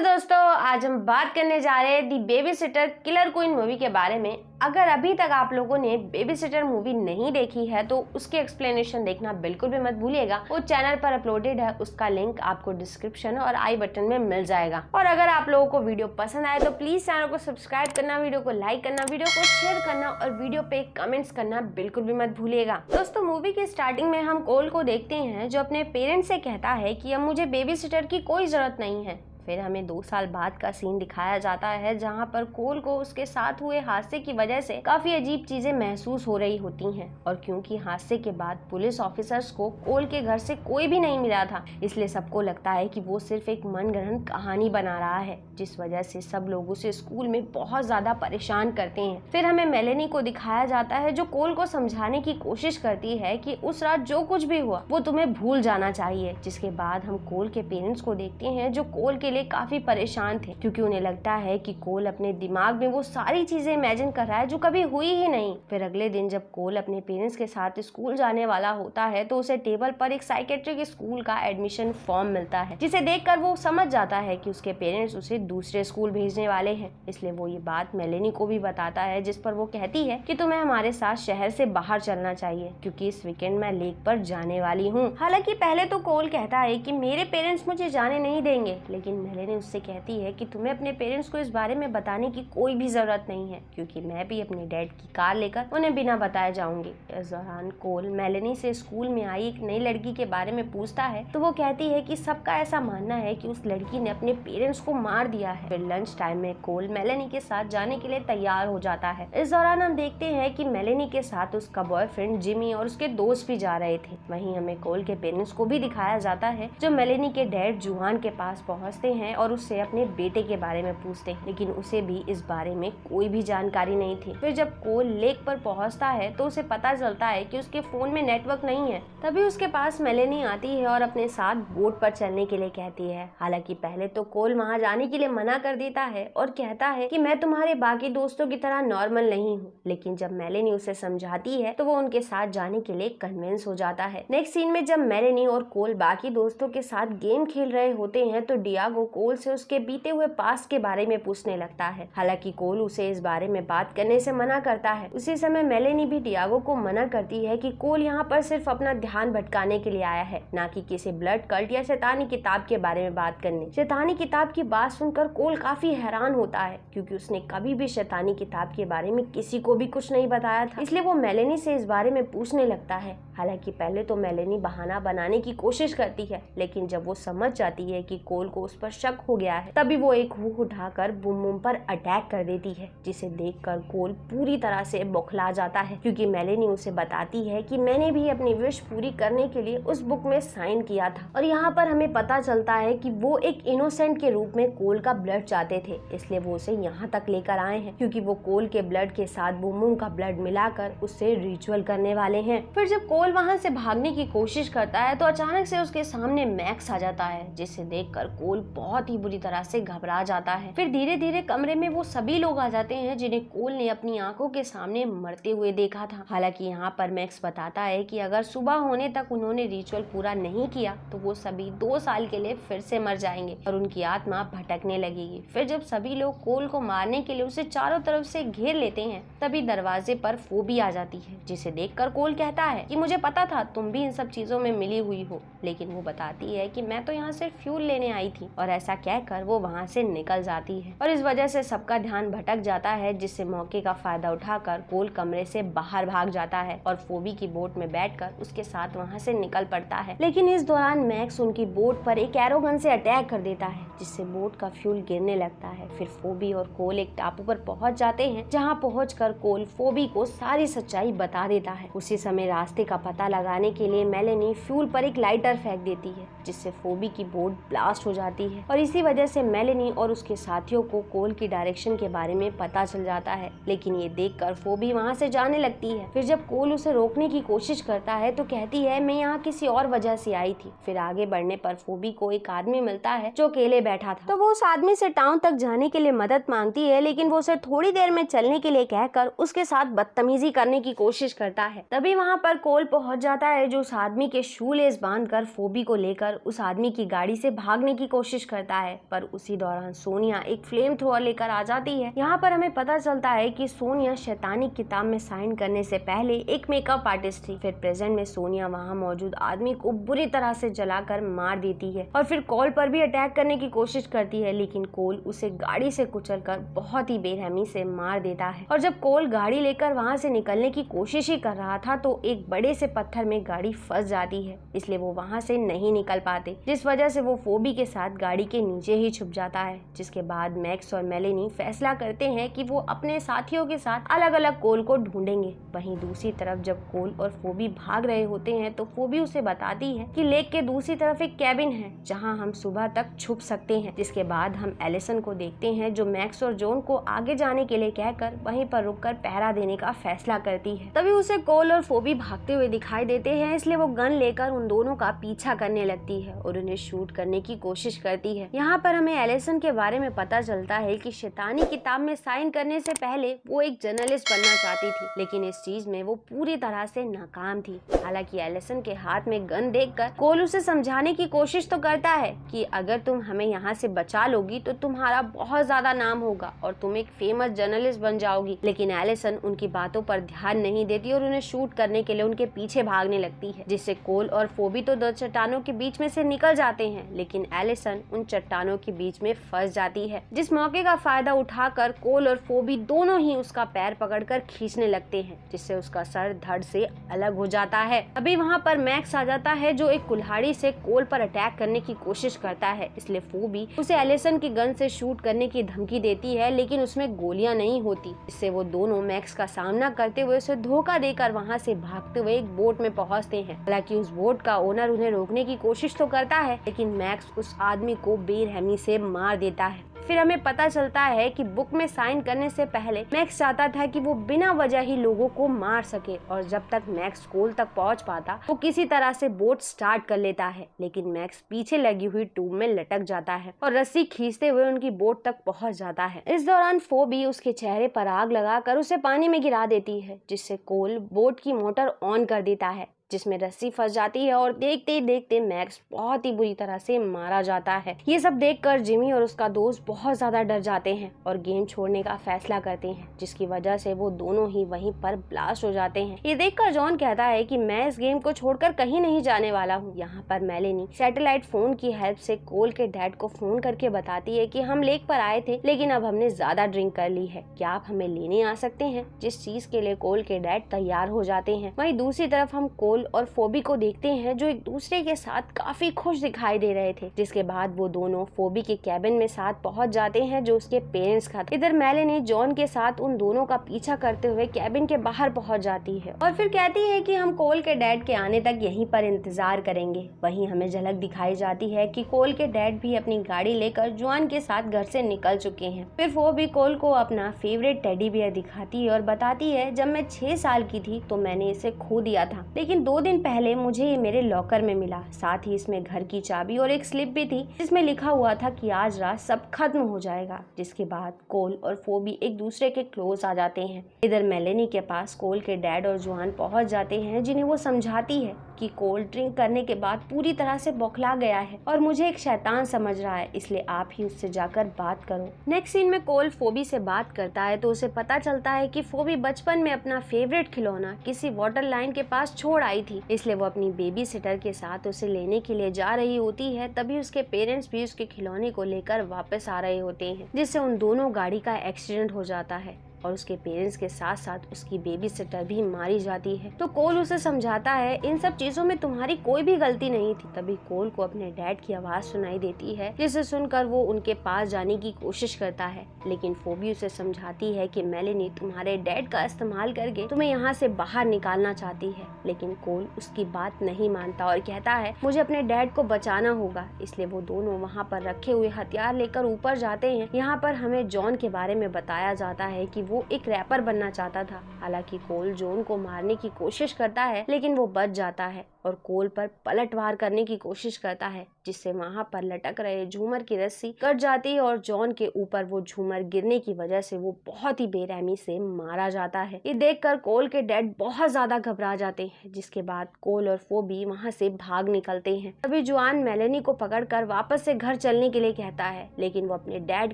दोस्तों, आज हम बात करने जा रहे हैं the baby sitter killer queen movie के बारे में। अगर अभी तक आप लोगों ने बेबी सिटर मूवी नहीं देखी है तो उसके एक्सप्लेनेशन देखना बिल्कुल भी मत भूलिएगा। वो चैनल पर अपलोडेड है, उसका लिंक आपको डिस्क्रिप्शन और आई बटन में मिल जाएगा। और अगर आप लोगों को वीडियो पसंद आए तो प्लीज चैनल को सब्सक्राइब करना, वीडियो को लाइक करना, वीडियो को शेयर करना और वीडियो पे कमेंट्स करना बिल्कुल भी मत भूलिएगा। दोस्तों, मूवी की स्टार्टिंग में हम कोल को देखते हैं जो अपने पेरेंट्स से कहता है कि अब मुझे बेबी सिटर की कोई जरूरत नहीं है। फिर हमें 2 साल बाद का सीन दिखाया जाता है जहां पर कोल को उसके साथ हुए हादसे की वजह से काफी अजीब चीजें महसूस हो रही होती हैं। और क्योंकि हादसे के बाद पुलिस ऑफिसर्स को कोल के घर से कोई भी नहीं मिला था, इसलिए सबको लगता है कि वो सिर्फ एक मनगढ़ंत कहानी बना रहा है, जिस वजह से सब लोग उसे स्कूल में बहुत ज्यादा परेशान करते हैं। फिर हमें मेलेनी को दिखाया जाता है जो कोल को समझाने की कोशिश करती है कि उस रात जो कुछ भी हुआ वो तुम्हें भूल जाना चाहिए। जिसके बाद हम कोल के पेरेंट्स को देखते हैं जो कोल के लिए काफी परेशान थे, क्योंकि उन्हें लगता है कि कोल अपने दिमाग में वो सारी चीजें इमेजिन कर रहा है जो कभी हुई ही नहीं। फिर अगले दिन जब कोल अपने पेरेंट्स के साथ स्कूल जाने वाला होता है तो उसे टेबल पर एक साइकेट्रिक स्कूल का एडमिशन फॉर्म मिलता है, जिसे देखकर वो समझ जाता है कि उसके पेरेंट्स उसे दूसरे स्कूल भेजने वाले हैं। इसलिए वो ये बात मेलेनी को भी बताता है, जिस पर वो कहती है कि तुम्हें हमारे साथ शहर से बाहर चलना चाहिए क्योंकि इस वीकेंड मैं लेक पर जाने वाली हूँ। हालांकि पहले तो कोल कहता है कि मेरे पेरेंट्स मुझे जाने नहीं देंगे, लेकिन मेलेनी उससे कहती है कि तुम्हें अपने पेरेंट्स को इस बारे में बताने की कोई भी जरूरत नहीं है, क्योंकि मैं भी अपने डैड की कार लेकर उन्हें बिना बताए जाऊंगी। इस दौरान कोल मेलेनी से स्कूल में आई एक नई लड़की के बारे में पूछता है तो वो कहती है कि सबका ऐसा मानना है कि उस लड़की ने अपने पेरेंट्स को मार दिया है। फिर लंच टाइम में कोल मेलेनी के साथ जाने के लिए तैयार हो जाता है। इस दौरान हम देखते हैं कि मेलेनी के साथ उसका बॉयफ्रेंड जिमी और उसके दोस्त भी जा रहे थे। वहीं हमें कोल के पेरेंट्स को भी दिखाया जाता है जो मेलेनी के डैड जुआन के पास पहुंचते हैं और उससे अपने बेटे के बारे में पूछते हैं, लेकिन उसे भी इस बारे में कोई भी जानकारी नहीं थी। फिर जब कोल लेक पर पहुंचता है तो उसे पता चलता है कि उसके फोन में नेटवर्क नहीं है। तभी उसके पास मेलेनी आती है और अपने साथ बोट पर चलने के लिए कहती है। हालांकि पहले तो कोल वहां जाने के लिए मना कर देता है और कहता है कि मैं तुम्हारे बाकी दोस्तों की तरह नॉर्मल नहीं हूँ, लेकिन जब मेलेनी उसे समझाती है तो वो उनके साथ जाने के लिए कन्विंस हो जाता है। नेक्स्ट सीन में जब मेलेनी और कोल बाकी दोस्तों के साथ गेम खेल रहे होते हैं तो डियागो कोल से उसके बीते हुए पास्ट के बारे में पूछने लगता है। हालांकि कोल उसे इस बारे में बात करने से मना करता है। उसी समय मेलेनी भी डियागो को मना करती है कि कोल यहाँ पर सिर्फ अपना ध्यान भटकाने के लिए आया है, ना कि किसी ब्लड कल्ट या शैतानी किताब के बारे में बात करने। शैतानी किताब की बात सुनकर कोल काफी हैरान होता है, क्योंकि उसने कभी भी शैतानी किताब के बारे में किसी को भी कुछ नहीं बताया था। इसलिए वो मेलेनी से इस बारे में पूछने लगता है। हालांकि पहले तो मेलेनी बहाना बनाने की कोशिश करती है, लेकिन जब वो समझ जाती है कि कोल को उस पर शक हो गया है तभी वो एक हुक उठाकर बूम बूम पर अटैक कर देती है, जिसे देखकर कोल पूरी तरह से बौखला जाता है, क्योंकि मेलेनी उसे बताती है कि मैंने भी अपनी विश पूरी करने के लिए उस बुक में साइन किया था। और यहाँ पर हमें पता चलता है कि वो एक इनोसेंट के रूप में कोल का ब्लड चाहते थे, इसलिए वो उसे यहाँ तक लेकर आए हैं, क्योंकि वो कोल के ब्लड के साथ बूम बूम का ब्लड मिलाकर उससे रिचुअल करने वाले हैं। फिर जब कोल वहाँ से भागने की कोशिश करता है तो अचानक से उसके सामने मैक्स आ जाता है, जिसे देखकर कोल बहुत ही बुरी तरह से घबरा जाता है। फिर धीरे धीरे कमरे में वो सभी लोग आ जाते हैं जिन्हें कोल ने अपनी आंखों के सामने मरते हुए देखा था। हालांकि यहाँ पर मैक्स बताता है कि अगर सुबह होने तक उन्होंने रिचुअल पूरा नहीं किया तो वो सभी 2 साल के लिए फिर से मर जाएंगे और उनकी आत्मा भटकने लगेगी। फिर जब सभी लोग कोल को मारने के लिए उसे चारों तरफ से घेर लेते हैं तभी दरवाजे पर फोबी आ जाती है, जिसे देखकर कोल कहता है कि मुझे पता था तुम भी इन सब चीजों में मिली हुई हो, लेकिन वो बताती है कि मैं तो यहाँ सिर्फ फ्यूल लेने आई थी। और ऐसा कहकर वो वहाँ से निकल जाती है और इस वजह से सबका ध्यान भटक जाता है, जिससे मौके का फायदा उठाकर कोल कमरे से बाहर भाग जाता है और फोबी की बोट में बैठकर उसके साथ वहाँ से निकल पड़ता है। लेकिन इस दौरान मैक्स उनकी बोट पर एक एरोगन से अटैक कर देता है, जिससे बोट का फ्यूल गिरने लगता है। फिर फोबी और कोल एक टापू पर पहुंच जाते हैं, जहां पहुंचकर कोल फोबी को सारी सच्चाई बता देता है। उसी समय रास्ते का पता लगाने के लिए मेलेनी फ्यूल पर एक लाइटर फेंक देती है, जिससे फोबी की बोट ब्लास्ट हो जाती है और इसी वजह से मेलेनी और उसके साथियों को कोल की डायरेक्शन के बारे में पता चल जाता है। लेकिन ये देखकर फोबी वहाँ से जाने लगती है। फिर जब कोल उसे रोकने की कोशिश करता है तो कहती है मैं यहाँ किसी और वजह से आई थी। फिर आगे बढ़ने पर फोबी को एक आदमी मिलता है जो अकेले बैठा था, तो वो उस आदमी से टाउन तक जाने के लिए मदद मांगती है, लेकिन वो उसे थोड़ी देर में चलने के लिए कहकर उसके साथ बदतमीजी करने की कोशिश करता है। तभी वहाँ पर कोल पहुँच जाता है जो उस आदमी के शू लेस बांधकर फोबी को लेकर उस आदमी की गाड़ी से भागने की कोशिश कोशिश करता है, पर उसी दौरान सोनिया एक फ्लेम थ्रोअर लेकर आ जाती है। यहाँ पर हमें पता चलता है कि सोनिया शैतानी किताब में साइन करने से पहले एक मेकअप आर्टिस्ट थी। फिर प्रेजेंट में सोनिया वहाँ मौजूद आदमी को बुरी तरह से जलाकर मार देती है और फिर कोल पर भी अटैक करने की कोशिश करती है, लेकिन कोल उसे गाड़ी से कुचलकर बहुत ही बेरहमी से मार देता है। और जब कोल गाड़ी लेकर वहाँ से निकलने की कोशिश ही कर रहा था तो एक बड़े से पत्थर में गाड़ी फंस जाती है, इसलिए वो वहाँ से नहीं निकल पाते, जिस वजह से वो फोबी के साथ गाड़ी के नीचे ही छुप जाता है। जिसके बाद मैक्स और मेलेनी फैसला करते हैं कि वो अपने साथियों के साथ अलग अलग कोल को ढूंढेंगे। वहीं दूसरी तरफ जब कोल और फोबी भाग रहे होते हैं तो फोबी उसे बताती है कि लेक के दूसरी तरफ एक कैबिन है जहां हम सुबह तक छुप सकते हैं। जिसके बाद हम एलिसन को देखते हैं जो मैक्स और जॉन को आगे जाने के लिए कहकर वहीं पर रुककर पहरा देने का फैसला करती है। तभी उसे कोल और फोबी भागते हुए दिखाई देते हैं, इसलिए वो गन लेकर उन दोनों का पीछा करने लगती है और उन्हें शूट करने की कोशिश करती है। यहाँ पर हमें एलिसन के बारे में पता चलता है कि शैतानी किताब में साइन करने से पहले वो एक जर्नलिस्ट बनना चाहती थी, लेकिन इस चीज में वो पूरी तरह से नाकाम थी। हालांकि एलिसन के हाथ में गन देखकर कोल उसे समझाने की कोशिश तो करता है कि अगर तुम हमें यहाँ से बचा लोगी तो तुम्हारा बहुत ज्यादा नाम होगा और तुम एक फेमस जर्नलिस्ट बन जाओगी, लेकिन एलिसन उनकी बातों पर ध्यान नहीं देती और उन्हें शूट करने के लिए उनके पीछे भागने लगती है, जिससे कोल और फोबी तो 2 चट्टानों के बीच में से निकल जाते हैं, लेकिन एलिसन उन चट्टानों के बीच में फंस जाती है। जिस मौके का फायदा उठाकर कोल और फोबी दोनों ही उसका पैर पकड़कर खींचने लगते हैं, जिससे उसका सर धड़ से अलग हो जाता है। अभी वहाँ पर मैक्स आ जाता है जो एक कुल्हाड़ी से कोल पर अटैक करने की कोशिश करता है, इसलिए फोबी उसे एलिसन की गन से शूट करने की धमकी देती है, लेकिन उसमें गोलियां नहीं होती। इससे वो दोनों मैक्स का सामना करते हुए उसे धोखा देकर वहाँ से भागते हुए एक बोट में पहुँचते हैं। हालांकि उस बोट का ओनर उन्हें रोकने की कोशिश तो करता है, लेकिन मैक्स उस आदमी को बेरहमी से मार देता है। फिर हमें पता चलता है कि बुक में साइन करने से पहले मैक्स चाहता था कि वो बिना वजह ही लोगों को मार सके, और जब तक मैक्स कोल तक पहुंच पाता वो किसी तरह से बोट स्टार्ट कर लेता है, लेकिन मैक्स पीछे लगी हुई ट्यूब में लटक जाता है और रस्सी खींचते हुए उनकी बोट तक पहुंच जाता है। इस दौरान फोबी उसके चेहरे पर आग लगाकर उसे पानी में गिरा देती है, जिससे कोल बोट की मोटर ऑन कर देता है, जिसमें रस्सी फंस जाती है और देखते ही देखते मैक्स बहुत ही बुरी तरह से मारा जाता है। ये सब देखकर जिमी और उसका दोस्त बहुत ज्यादा डर जाते हैं और गेम छोड़ने का फैसला करते हैं, जिसकी वजह से वो दोनों ही वहीं पर ब्लास्ट हो जाते हैं। ये देखकर जॉन कहता है कि मैं इस गेम को छोड़कर कहीं नहीं जाने वाला हूँ। यहाँ पर मेलेनी सैटेलाइट फोन की हेल्प से कोल के डैड को फोन करके बताती है कि हम लेक पर आए थे, लेकिन अब हमने ज्यादा ड्रिंक कर ली है, क्या आप हमें लेने आ सकते हैं? जिस चीज के लिए कोल के डैड तैयार हो जाते हैं। वहीं दूसरी तरफ हम कोल और फोबी को देखते हैं जो एक दूसरे के साथ काफी खुश दिखाई दे रहे थे, जिसके बाद वो दोनों फोबी के कैबिन में साथ पहुंच जाते हैं जो उसके पेरेंट्स का था। इधर मेलेनी जॉन के साथ उन दोनों का पीछा करते हुए कैबिन के बाहर पहुंच जाती है और फिर कहती है कि हम कोल के डैड के आने तक यहीं पर इंतजार करेंगे। वहीं हमें झलक दिखाई जाती है कि कोल के डैड भी अपनी गाड़ी लेकर जॉन के साथ घर से निकल चुके हैं। फिर फोबी कोल को अपना फेवरेट टेडी बियर दिखाती है और बताती है जब मैं 6 साल की थी तो मैंने इसे खो दिया था, लेकिन 2 दिन पहले मुझे ये मेरे लॉकर में मिला। साथ ही इसमें घर की चाबी और एक स्लिप भी थी जिसमें लिखा हुआ था कि आज रात सब खत्म हो जाएगा। जिसके बाद कोल और फोबी एक दूसरे के क्लोज आ जाते हैं। इधर मेलेनी के पास कोल के डैड और जॉन पहुंच जाते हैं, जिन्हें वो समझाती है कि कोल ड्रिंक करने के बाद पूरी तरह से बौखला गया है और मुझे एक शैतान समझ रहा है, इसलिए आप ही उससे जाकर बात करो। नेक्स्ट सीन में कोल फोबी से बात करता है तो उसे पता चलता है कि फोबी बचपन में अपना फेवरेट खिलौना किसी वाटर लाइन के पास छोड़ आई थी, इसलिए वो अपनी बेबी सिटर के साथ उसे लेने के लिए जा रही होती है। तभी उसके पेरेंट्स भी उसके खिलौने को लेकर वापस आ रहे होते हैं, जिससे उन दोनों गाड़ी का एक्सीडेंट हो जाता है और उसके पेरेंट्स के साथ साथ उसकी बेबी सिटर भी मारी जाती है। तो कोल उसे समझाता है इन सब चीजों में तुम्हारी कोई भी गलती नहीं थी। तभी कोल को अपने डैड की आवाज सुनाई देती है, जिसे सुनकर वो उनके पास जाने की कोशिश करता है, लेकिन फोबी उसे समझाती है कि मेलेनी तुम्हारे डैड का इस्तेमाल करके तुम्हें यहाँ से बाहर निकालना चाहती है। लेकिन कोल उसकी बात नहीं मानता और कहता है मुझे अपने डैड को बचाना होगा, इसलिए वो दोनों वहाँ पर रखे हुए हथियार लेकर ऊपर जाते हैं। यहाँ पर हमें जॉन के बारे में बताया जाता है कि वो एक रैपर बनना चाहता था। हालांकि कोल जॉन को मारने की कोशिश करता है, लेकिन वो बच जाता है और कोल पर पलटवार करने की कोशिश करता है, जिससे वहां पर लटक रहे झूमर की रस्सी कट जाती है और जॉन के ऊपर वो झूमर गिरने की वजह से वो बहुत ही बेरहमी से मारा जाता है। ये देखकर कोल के डैड बहुत ज्यादा घबरा जाते हैं, जिसके बाद कोल और फोबी वहां से भाग निकलते हैं। तभी जुआन मेलेनी को पकड़कर वापस से घर चलने के लिए कहता है, लेकिन वो अपने डैड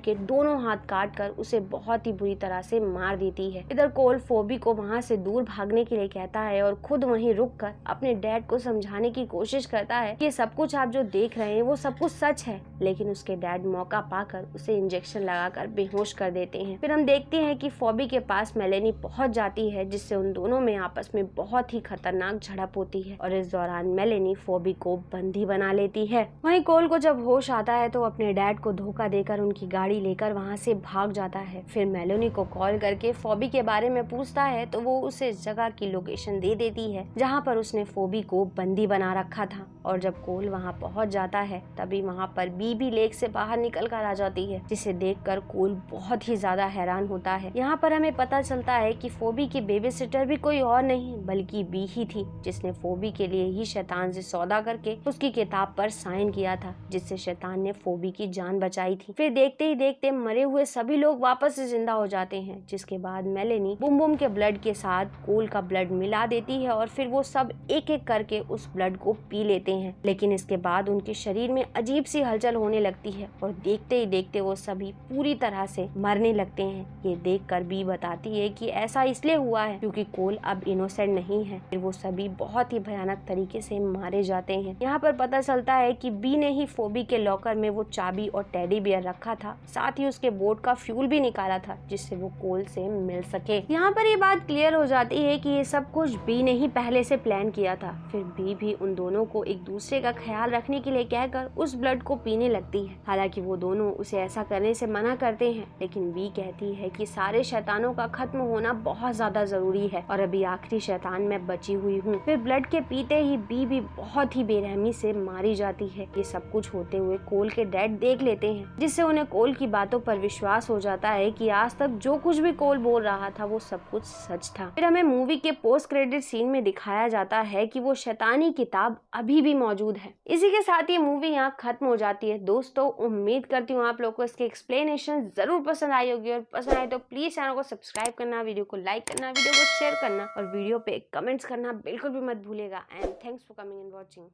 के दोनों हाथ काट कर उसे बहुत ही बुरी तरह से मार देती है। इधर कोल फोबी को वहां से दूर भागने के लिए कहता है और खुद वहीं रुककर अपने डैड को समझाने की कोशिश करता है कि सब कुछ आप जो देख रहे हैं वो सब कुछ सच है, लेकिन उसके डैड मौका पाकर उसे इंजेक्शन लगाकर बेहोश कर देते हैं। फिर हम देखते हैं कि फोबी के पास मेलेनी पहुंच जाती है, जिससे उन दोनों में आपस में बहुत ही खतरनाक झड़प होती है और इस दौरान मेलेनी फोबी को बंदी बना लेती है। वहीं कोल को जब होश आता है तो अपने डैड को धोखा देकर उनकी गाड़ी लेकर वहां से भाग जाता है। फिर मेलेनी को कॉल करके फोबी के बारे में पूछता है तो वो उसे जगह की लोकेशन दे देती है जहाँ पर उसने फोबी को बंदी बना रखा था। और जब कोल वहां पहुंच जाता है तभी वहां पर बीबी लेक से बाहर निकल कर आ जाती है, जिसे देखकर कोल बहुत ही ज्यादा हैरान होता है। यहाँ पर हमें पता चलता है कि फोबी की बेबी सिटर भी कोई और नहीं बल्कि बी ही थी, जिसने फोबी के लिए ही शैतान से सौदा करके उसकी किताब पर साइन किया था, जिससे शैतान ने फोबी की जान बचाई थी। फिर देखते ही देखते मरे हुए सभी लोग वापस से जिंदा हो जाते हैं, जिसके बाद मेलेनी बुम बुम के ब्लड के साथ कोल का ब्लड मिला देती है और फिर वो सब एक एक करके उस ब्लड को पी लेते हैं। लेकिन इसके बाद उनके शरीर में अजीब सी हलचल होने लगती है और देखते ही देखते वो सभी पूरी तरह से मरने लगते हैं। ये देखकर बी बताती है कि ऐसा इसलिए हुआ है क्योंकि कोल अब इनोसेंट नहीं है। फिर वो सभी बहुत ही भयानक तरीके से मारे जाते हैं। यहाँ पर पता चलता है कि बी ने ही फोबी के लॉकर में वो चाबी और टेडी बियर रखा था, साथ ही उसके बोट का फ्यूल भी निकाला था जिससे वो कोल से मिल सके। यहाँ पर ये बात क्लियर हो जाती है कि ये सब कुछ बी ने ही पहले से प्लान किया था। फिर बी भी उन दोनों को एक दूसरे का ख्याल रखने के लिए कहकर उस ब्लड को पीने लगती है। हालांकि वो दोनों उसे ऐसा करने से मना करते हैं, लेकिन बी कहती है कि सारे शैतानों का खत्म होना बहुत ज्यादा जरूरी है और अभी आखिरी शैतान मैं बची हुई हूँ। फिर ब्लड के पीते ही बी भी बहुत ही बेरहमी से मारी जाती है। ये सब कुछ होते हुए कोल के डैड देख लेते हैं, जिससे उन्हें कोल की बातों पर विश्वास हो जाता है कि आज तक जो कुछ भी कोल बोल रहा था वो सब कुछ सच था। फिर हमें मूवी के पोस्ट क्रेडिट सीन में दिखाया जाता है कि वो शैतानी किताब अभी भी मौजूद है। इसी के साथ ये मूवी यहाँ खत्म हो जाती है। दोस्तों, उम्मीद करती हूँ आप लोगों को इसके एक्सप्लेनेशन जरूर पसंद आई होगी और पसंद आए तो प्लीज चैनल को सब्सक्राइब करना, वीडियो को लाइक करना, वीडियो को शेयर करना और वीडियो पे कमेंट्स करना बिल्कुल भी मत भूलिएगा। And thanks for coming and watching.